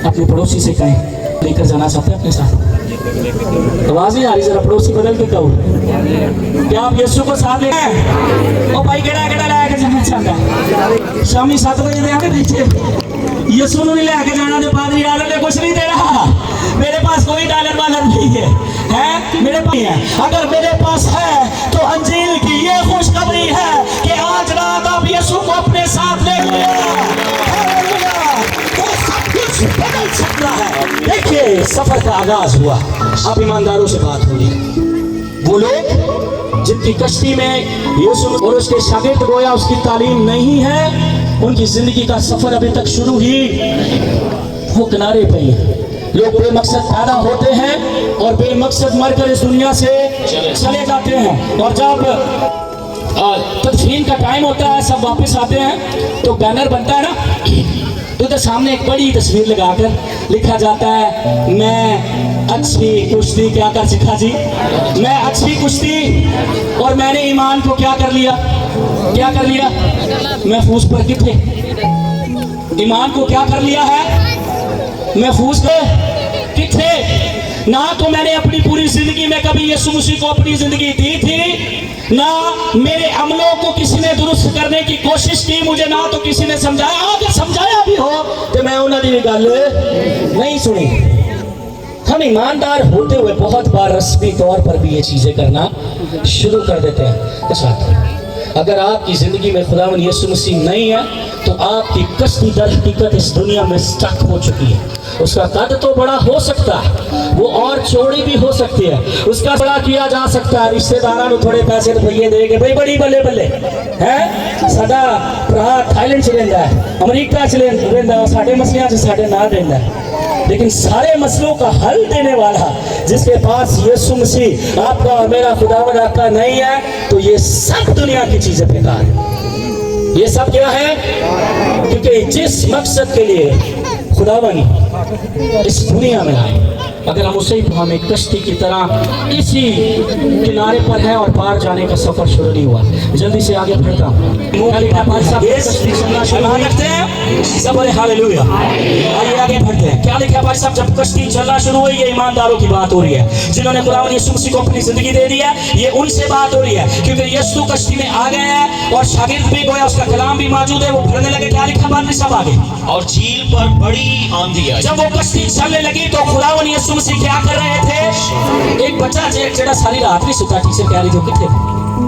अपने पड़ोसी से कहें लेकर जाना चाहते हैं अपने साथ। आवाज नहीं आ रही, जरा पड़ोसी बदल के कहो, क्या आप यीशु को साथ ले ओ भाई केड़ा केड़ा लेके जाना चाहता है? शामी 7 बजे दे आके पीछे यीशु को नहीं लेके जाना तो पादरी डॉलर ने कुछ नहीं दे रहा। मेरे पास कोई डॉलर वालर नहीं है, हैं मेरे पास है। अगर मेरे पास है तो अंजील की ये खुशखबरी है कि आज रात आप यीशु को अपने साथ ले बदल सकता है। देखिए सफर का आगाज हुआ, अब ईमानदारों से बात हो रही। वो लोग जिनकी कश्ती में यीशु और उसके शागिर्द गोया उसकी तालीम नहीं है, उनकी जिंदगी का सफर अभी तक शुरू ही वो किनारे पे हैं। लोग बेमकसद पैदा होते हैं और बेमकसद मरकर इस दुनिया से चले जाते हैं, और जब तदफीन का टाइम होता है सब वापस आते हैं तो बैनर बनता है ना, तो इधर सामने एक बड़ी तस्वीर लगाकर लिखा जाता है मैं अच्छी कुश्ती क्या कर सीखा जी, मैं अच्छी कुश्ती और मैंने ईमान को क्या कर लिया, क्या कर लिया, महफूज पर कितने ईमान को क्या कर लिया है, महफूज को कितने ना। तो मैंने अपनी पूरी जिंदगी में कभी यीशु मसीह को अपनी जिंदगी दी थी, ना मेरे अमलों को किसी ने दुरुस्त करने की कोशिश की, मुझे ना तो किसी ने समझाया, अगर समझाया भी हो तो मैं उन्होंने गल नहीं सुनी। हम ईमानदार होते हुए बहुत बार रस्मी तौर पर भी ये चीजें करना शुरू कर देते हैं। तो साथ अगर आपकी जिंदगी में खुदावंद यीशु मसीह नहीं है तो आपकी कश्ती दर हकीकत इस दुनिया में स्टक हो चुकी है। उसका कद तो बड़ा हो सकता है, वो और चौड़ी भी हो सकती है, उसका बड़ा किया जा सकता है, रिश्तेदारों को थोड़े पैसे रुपये दे के भाई बड़ी बल्ले बल्ले है साडा भरा थाईलैंड च रहिंदा है, अमरीका च रहिंदा है, साडे मसलियां च साडे नाल रहिंदा है। लेकिन सारे मसलों का हल देने वाला जिसके पास यीशु मसीह आपका और मेरा खुदावंद आपका नहीं है, तो ये सब दुनिया की चीजें बेकार है। ये सब क्या है? क्योंकि जिस मकसद के लिए खुदावंद इस दुनिया में आए, अगर हम उसे ही हम एक कश्ती की तरह इसी किनारे पर है और पार जाने का सफर शुरू नहीं हुआ। जल्दी से आगे बढ़ता हूँ। सब बोले हालेलुया। आइए आगे बढ़ते हैं। क्या लिखा भाई साहब? जब कश्ती चलना शुरू हुई, ये ईमानदारों की बात हो रही है जिन्होंने खुदावंद यीशु मसीह को अपनी जिंदगी दे दी है। ये उनसे बात हो रही है क्योंकि यीशु कश्ती में आ गए हैं और शागिर्द भी गोया उसका कलाम भी मौजूद है, वो भरने लगे। क्या लिखा बाद में सब आगे? और झील पर बड़ी आंधी आई। जब वो कश्ती चलने लगी तो खुदावंद यीशु मसीह क्या कर रहे थे? एक बच्चा जेड़ा सारी रात नहीं सोता, ठीक से कह रही थी कितने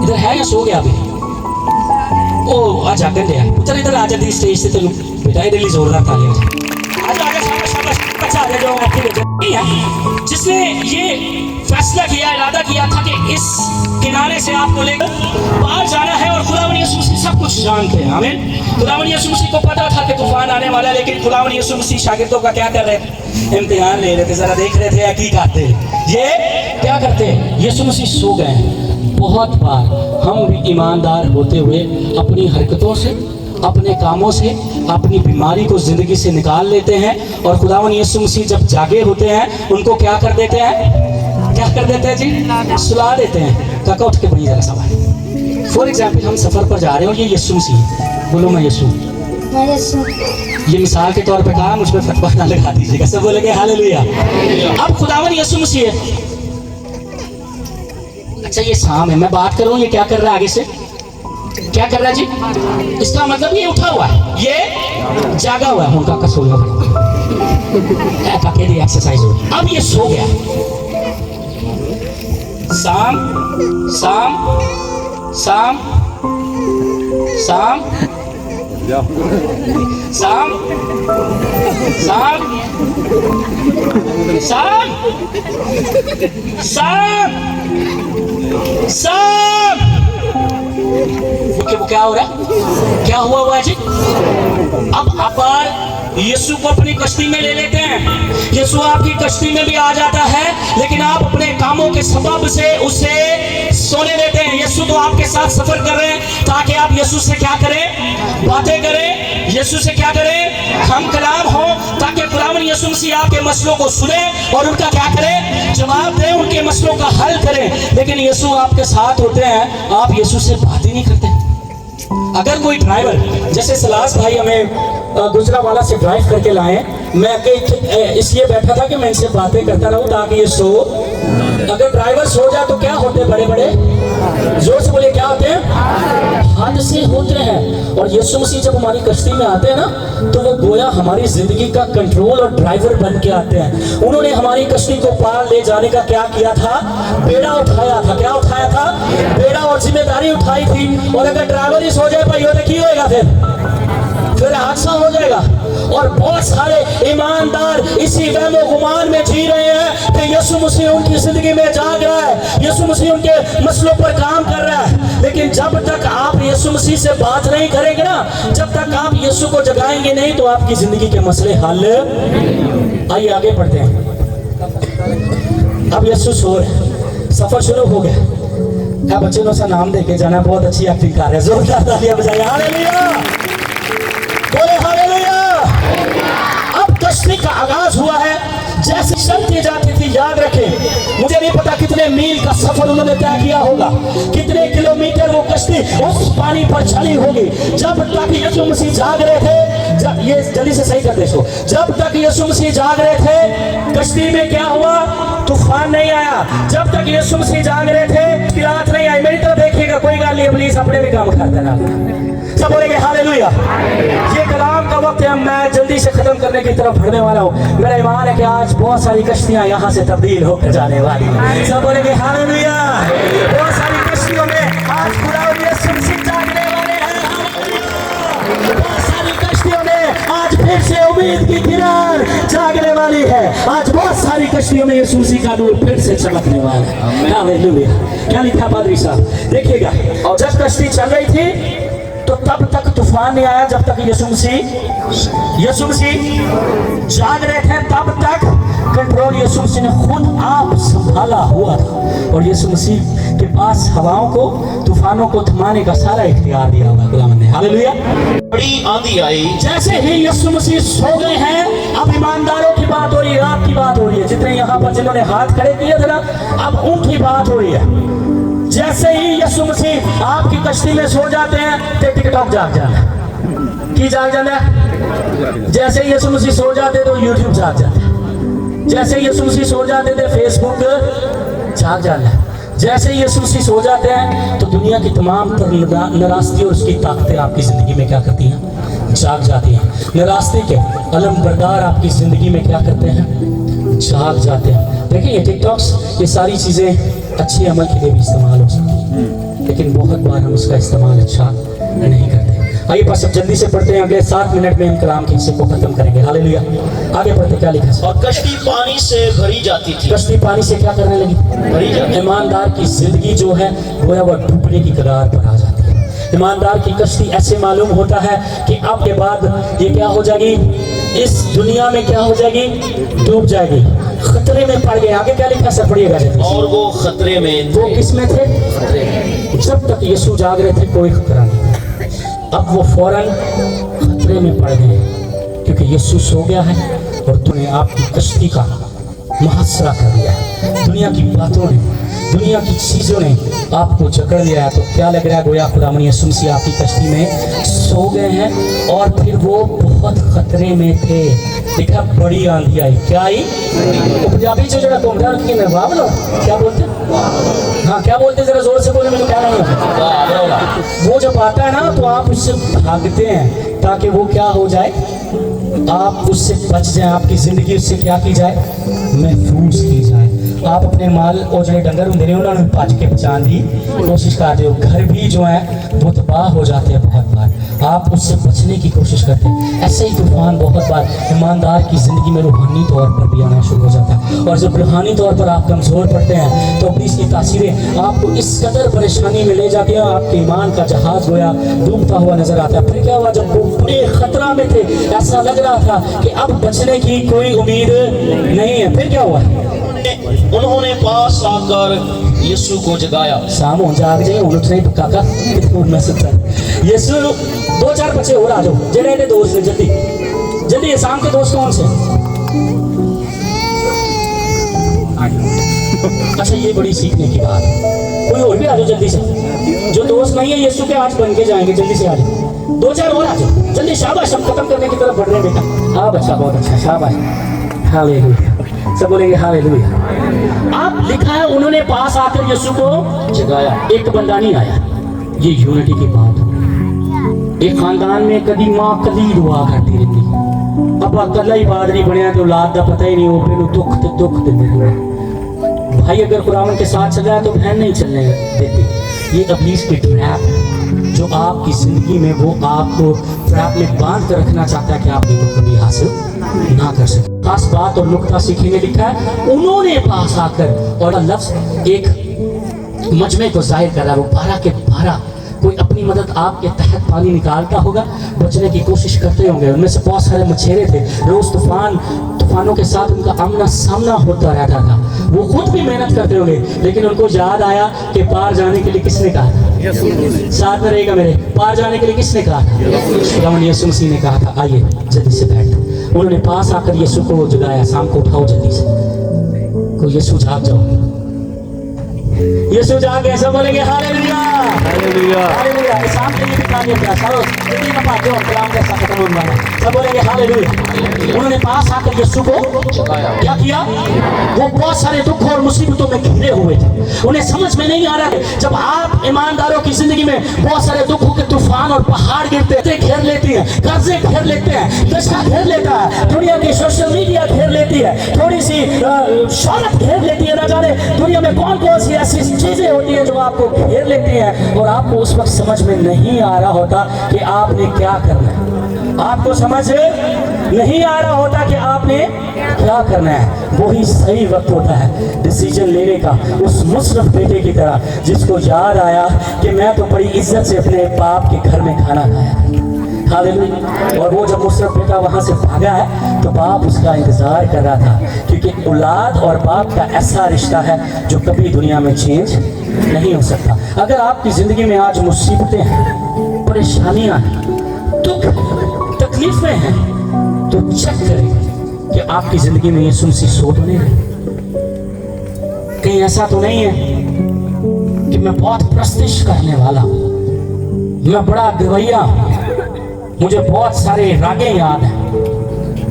इधर है या सो गया अभी? ओ आ जाकर दे पुत्र इधर आ जाती स्टेज से, तेरे बेटा इधर ही जोरदार तालियां आज आगे शाबाश बच्चा आ जाओ आपके बेटे है जिसने ये फैसला किया, इरादा किया था कि इस किनारे से आपको लेकर बाहर जाना है। और खुदावंद यीशु मसीह सब कुछ जानते हैं, आमीन। खुदावंद यीशु मसीह को पता था कि तूफान आने वाला है, लेकिन खुदावंद यीशु मसीह शागिर्दों का क्या कर रहे थे? इम्तिहान ले रहे थे, जरा देख रहे थे की करते ये क्या करते। यीशु मसीह सो गए हैं। बहुत बार हम भी ईमानदार होते हुए अपनी हरकतों से, अपने कामों से अपनी बीमारी को जिंदगी से निकाल लेते हैं, और खुदावंद यीशु मसीह जब जागे होते हैं उनको क्या कर देते हैं? क्या कर देते हैं जी? सुला देते हैं। काका उठ के बढ़िए जरा सवाल। फॉर एग्जाम्पल हम सफर पर जा रहे हो, ये यीशु मसीह, बोलो मैं यीशु। ये मिसाल के तौर पे कहा, मुझ पर फतवा ना लगा दीजिएगा, सब बोलेंगे हालेलुया। अब खुदावंद यीशु मसीह है। अच्छा ये शाम है, मैं बात कर रहा हूँ, ये क्या कर रहा है आगे से? क्या कर रहा है जी? इसका मतलब ये उठा हुआ है, ये जागा हुआ है, उनका का सो गया, एक्सरसाइज हो। अब ये सो गया। शाम शाम शाम शाम शाम शाम शाम शाम शाम क्या हो रहा है? क्या हुआ हुआ है जी? अब अपार यीशु को अपनी कश्ती में ले लेते हैं, यीशु आपकी कश्ती में भी आ जाता है, लेकिन आप अपने कामों के सबब से उसे सोने देते हैं। यीशु तो आपके साथ सफर कर रहे हैं ताकि आप यीशु से क्या करें? बातें करें। यीशु से क्या करें? हम कलाम हो, ताकि खुदावंद यीशु मसीह आपके मसलों को सुने और उनका क्या करें? जवाब दें, उनके मसलों का हल करें। लेकिन यीशु आपके साथ होते हैं, आप यीशु से बात ही नहीं करते। अगर कोई ड्राइवर, जैसे सलास भाई हमें गुजरावाला से ड्राइव करके लाए, मैं इसलिए बैठा था कि मैं इनसे बातें करता रहूं ताकि ये सो। अगर ड्राइवर सो जाए तो क्या होते हैं? बड़े बड़े जोर से बोले, क्या होते हैं? हादसे होते हैं। और यीशु मसीह जब हमारी कश्ती में आते हैं ना, तो वो गोया हमारी जिंदगी का कंट्रोल और ड्राइवर बन के आते हैं। उन्होंने हमारी कश्ती को पार ले जाने का क्या किया था? बेड़ा उठाया था। क्या उठाया था? बेड़ा और जिम्मेदारी उठाई थी। और अगर ड्राइवर ही सो जाए भाइयों तो क्या होएगा? फिर हादसा हो जाएगा। और बहुत सारे ईमानदार इसी वहमो गुमान में जी रहे हैं कि यीशु मसीह उनकी जिंदगी में जाग रहा है, यीशु मसीह उनके मसलों पर काम कर रहा है। लेकिन जब तक आप यीशु मसीह से बात नहीं करेंगे ना, जब तक आप यीशु को जगाएंगे नहीं, तो आपकी जिंदगी के मसले हल। आइए आगे बढ़ते हैं। अब यीशु सो रहे, सफर शुरू हो गया। क्या बच्चे को सा नाम देके जाना, बहुत अच्छी एक्टिंग कर रहे हैं, जोरदार तालियां बजाइए। हालेलुया, बोले हालेलुया। अब कश्ती का आगाज हुआ है। जैसे चलती जाती थी, याद रखें, मुझे नहीं पता कितने मील का सफर उन्होंने तय किया होगा, कितने किलोमीटर वो कश्ती उस पानी पर चली होगी। जब तक यीशु मसीह जाग रहे थे, जब ये जल्दी से सही कर दे सो, जब तक यीशु मसीह जाग रहे थे, कश्ती में क्या हुआ? तूफान नहीं आया। जब तक यीशु मसीह जाग रहे थे, रात नहीं आई। मेरी तरफ देखिएगा, कोई गाल नहीं, प्लीज अपने भी काम करते ना। सब बोलेंगे हालेलुया। ये कलाम का वक्त है, मैं जल्दी से खत्म करने की तरफ बढ़ने वाला हूँ। मेरा ईमान है कि आज बहुत सारी कश्तियां यहाँ से तब्दील होकर जाने वाली हैं। सब बोलेंगे हालेलुया। बहुत सारी कश्तियों में आज खुदावंद यीशु मसीह जागने वाले हैं। हालेलुया। बहुत सारी कश्तियों में आज फिर से उम्मीद की किरण जागने वाली है। आज बहुत सारी कश्तियों में यीशु मसीह का नूर फिर से चमकने वाला है। हालेलुया। क्या लिखा पादरी साहब? देखिएगा, और जब कश्ती चल रही थी तो तब तक तूफान नहीं आया, जब तक यीशु मसीह जाग रहे थे। तब तक कंट्रोल यीशु मसीह ने खुद आप संभाला हुआ था। और यीशु मसीह के पास हवाओं को, तूफानों को थमाने का सारा इख्तियार दिया हुआ खुदावंद ने। हालेलुया। बड़ी आंधी आई। जैसे ही यीशु मसीह सो गए हैं, अब ईमानदारों की बात हो रही है, आपकी बात हो रही है। जितने यहाँ पर जिन्होंने हाथ खड़े किए थे ना, अब उनकी बात हो रही है। जैसे ही यीशु मसीह आपकी कश्ती में सो जाते हैं, तो टिकटॉक जाग जाता है। की जाग जाता है? जैसे ही यीशु मसीह सो जाते तो यूट्यूब जाग जाता है। जैसे ही यीशु मसीह सो जाते थे, फेसबुक जाग जाता है। जैसे ही यीशु मसीह सो जाते हैं, तो दुनिया की तमाम नाराजगी और उसकी ताकतें आपकी जिंदगी में क्या करती हैं? जाग जाती हैं। नाराजगी के अलम बरदार आपकी जिंदगी में क्या करते हैं? जाग जाते हैं। देखिए, ये टिकटॉक्स, ये सारी चीजें अच्छे अमल के लिए भी इस्तेमाल हो सकती है, लेकिन बहुत बार हम उसका इस्तेमाल अच्छा नहीं करते। आइए बस अब जल्दी से पढ़ते हैं, अगले 7 मिनट में हम कलाम के हिस्से को खत्म करेंगे। हालेलुया। आगे पढ़ते, क्या लिखा है? और कश्ती पानी से भरी जाती थी। कश्ती पानी से क्या करने लगी? भरी जाती। ईमानदार की जिंदगी जो है गोया वह डूबने की कगार पर आ जाती है। ईमानदार की कश्ती ऐसे मालूम होता है कि अब के बाद ये क्या हो जाएगी? इस दुनिया में क्या हो जाएगी? डूब जाएगी, खतरे में पड़ गए। आगे क्या लिखा सर? पढ़िएगा। और वो खतरे में वो किस में थे? खतरे में। जब तक यीशु जाग रहे थे, कोई खतरा नहीं। अब वो फौरन खतरे में पड़ गए, क्योंकि यीशु सो गया है और तूने आपकी कश्ती का मुहासरा कर लिया है। दुनिया की बातों ने, दुनिया की चीजों ने आपको जकड़ लिया है। तो क्या लग रहा है? गोया खुदावंद यीशु मसीह आपकी कश्ती में सो गए हैं और फिर वो बहुत खतरे में थे। देखा, बड़ी आंधी आई। क्या आई? पंजाबी जो जरा घूमता रखी है, वाह बोलो। क्या बोलते? हाँ, क्या बोलते? जरा जोर से बोले, मैंने क्या नहीं है। वो जब आता है ना, तो आप उससे भागते हैं ताकि वो क्या हो जाए? आप उससे बच जाए, आपकी जिंदगी उससे क्या की जाए? महफूज की जाए। आप अपने माल और जो डंगर होंगे ने उन्होंने भज के बचाने की कोशिश करते हो। घर भी जो है वो तबाह हो जाते हैं बहुत बार, आप उससे बचने की कोशिश करते हैं। ऐसे ही तूफान बहुत बार ईमानदार की ज़िंदगी में रूहानी तौर पर भी आना शुरू हो जाता है, और जब रूहानी तौर पर आप कमज़ोर पड़ते हैं तो अपनी इसकी तासीरें आपको इस कदर परेशानी में ले जाती हैं, आपके ईमान का जहाज़ गोया डूबता हुआ नजर आता है। फिर क्या हुआ, जब वो बड़े खतरा में थे, ऐसा लग रहा था कि अब बचने की कोई उम्मीद नहीं है, फिर क्या हुआ, उन्होंने पास आकर यीशु को जगाया। शाम हो जाग जाए उठ नहीं तो काका मैं सुनता यीशु 2-4 बच्चे और आ जाओ जेड़े एडे दोस्त ने, जल्दी जल्दी। शाम के दोस्त कौन से? अच्छा ये बड़ी सीखने की बात है, कोई और भी आ जाओ जल्दी से, जो दोस्त नहीं है यीशु के आज बन के जाएंगे, जल्दी से आ जाओ, 2-4 और आ जाओ जल्दी। शाबाश, हम खत्म करने की तरफ बढ़ रहे हैं बेटा। हाँ बच्चा बहुत अच्छा, शाबाश, हालेलुया, सब बोलेंगे हालेलुया। आप लिखा है उन्होंने पास आकर यीशु को जगाया। एक बंदा नहीं आया, ये यूनिटी की बात। एक खानदान में कदी मां कदी दुआ करती रहती, अब कला ही बादरी बनया तो औलाद का पता ही नहीं, वो फिर दुख देते। भाई अगर कुरान के साथ चल रहा है तो बहन नहीं चलने देती। ये इब्लीस की ट्रैप जो आपकी जिंदगी में वो आपको ट्रैप में बांध कर रखना चाहता है कि आप ये तो कभी हासिल ना कर सके। खास बात और नुक्ता सीखने लिखा है उन्होंने पास आकर, और लफ्ज एक मजमे को जाहिर कर रहा है, वो 12 के 12 कोई अपनी मदद आपके तहत पानी निकालता होगा, बचने की कोशिश करते होंगे। उनमें से बहुत सारे मछेरे थे, रोज तूफानों के साथ उनका आमना सामना होता रहता था, वो खुद भी मेहनत करते होंगे, लेकिन उनको याद आया कि पार जाने के लिए किसने कहा था, साथ में रहेगा मेरे, पार जाने के लिए किसने कहा था, यीशु मसीह ने कहा था आइए जल्दी से बैठ। उन्होंने पास आकर यीशु को जगाया, शाम को उठाओ जल्दी से, को यीशु जाग जाओ, यीशु जाग गए, सब बोलेंगे हालेलुया हालेलुया हालेलुया। शाम के लिए भी काम किया, चलो जल्दी ना पाते हो कलाम का खत्म होने वाला, सब बोलेंगे हालेलुया। उन्होंने पास आकर यीशु को जगाया। क्या किया, वो बहुत सारे दुख और मुसीबतों में घिरे हुए थे, उन्हें समझ में नहीं आ रहा है। जब आप ईमानदारों की जिंदगी में बहुत सारे दुखों के तूफान और पहाड़ गिरते घेर लेती है, कर्जे घेर लेते हैं, दशा घेर लेता है, दुनिया की सोशल मीडिया घेर लेती है, थोड़ी सी शौहरत घेर लेती है, ना जाने दुनिया में कौन कौन सी ऐसी चीजें होती है जो आपको घेर लेती हैं, और आपको उस वक्त समझ में नहीं आ रहा होता कि आपने क्या करना है, आपको समझ नहीं आ रहा होता कि आपने क्या करना है। वही सही वक्त होता है डिसीजन लेने का, उस मुशर्रफ बेटे की तरह जिसको याद आया कि मैं तो बड़ी इज्जत से अपने बाप के घर में खाना खाया, हालेलुया। और वो जब मुशर्रफ बेटा वहां से भागा है तो बाप उसका इंतजार कर रहा था, क्योंकि औलाद और बाप का ऐसा रिश्ता है जो कभी दुनिया में चेंज नहीं हो सकता। अगर आपकी जिंदगी में आज मुसीबतें हैं, परेशानियां हैं, दुख तकलीफें हैं, तो चेक करें कि आपकी जिंदगी में यीशु मसीह सो तो नहीं है, कहीं ऐसा तो नहीं है कि मैं बहुत प्रस्तिश करने वाला, मैं बड़ा गवैया, मुझे बहुत सारे रागे याद हैं,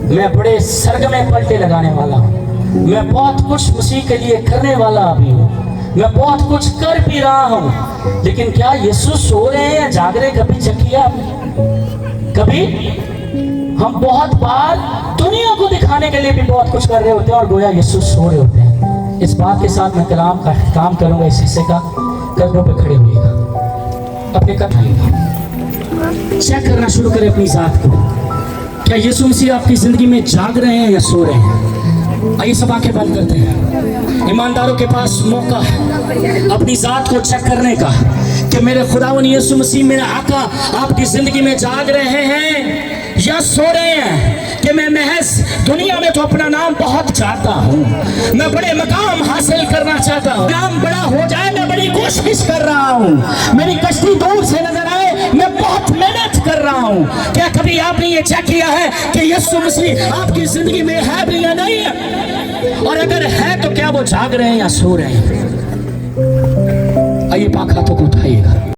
मैं बड़े सरगमे पलटे लगाने वाला हूँ, मैं बहुत कुछ मसीह के लिए करने वाला अभी हूँ, मैं बहुत कुछ कर भी रहा हूँ। लेकिन क्या यीशु सो रहे हैं, जाग रहे? कभी चेक किया आपने? कभी हम बहुत बार दुनिया को दिखाने के लिए भी बहुत कुछ कर रहे होते हैं और गोया यीशु सो रहे होते हैं। इस बात के साथ मैं कलाम का काम करूंगा, इस हिस्से का, कदमों पे खड़े होइएगा, अपने कथाएं चेक करना शुरू करें अपनी जात को, क्या यीशु मसीह आपकी जिंदगी में जाग रहे हैं या सो रहे हैं? आइए सब आंखें बंद करते हैं। ईमानदारों के पास मौका है अपनी जात को चेक करने का कि मेरे खुदावन यीशु मसीह मेरे आका आपकी जिंदगी में जाग रहे हैं या सो रहे हैं। कि मैं महज दुनिया में तो अपना नाम बहुत चाहता हूँ, मैं बड़े मकाम हासिल करना चाहता हूँ, नाम बड़ा हो जाए, मैं बड़ी कोशिश कर रहा हूँ, मेरी कश्ती दूर से नजर आए, मैं बहुत मेहनत कर रहा हूँ। क्या कभी आपने ये चेक किया है कि यीशु मसीह आपकी जिंदगी में है भी या नहीं है? और अगर है तो क्या वो जाग रहे हैं या सो रहे हैं? आइए पाक हाथों को उठाइएगा।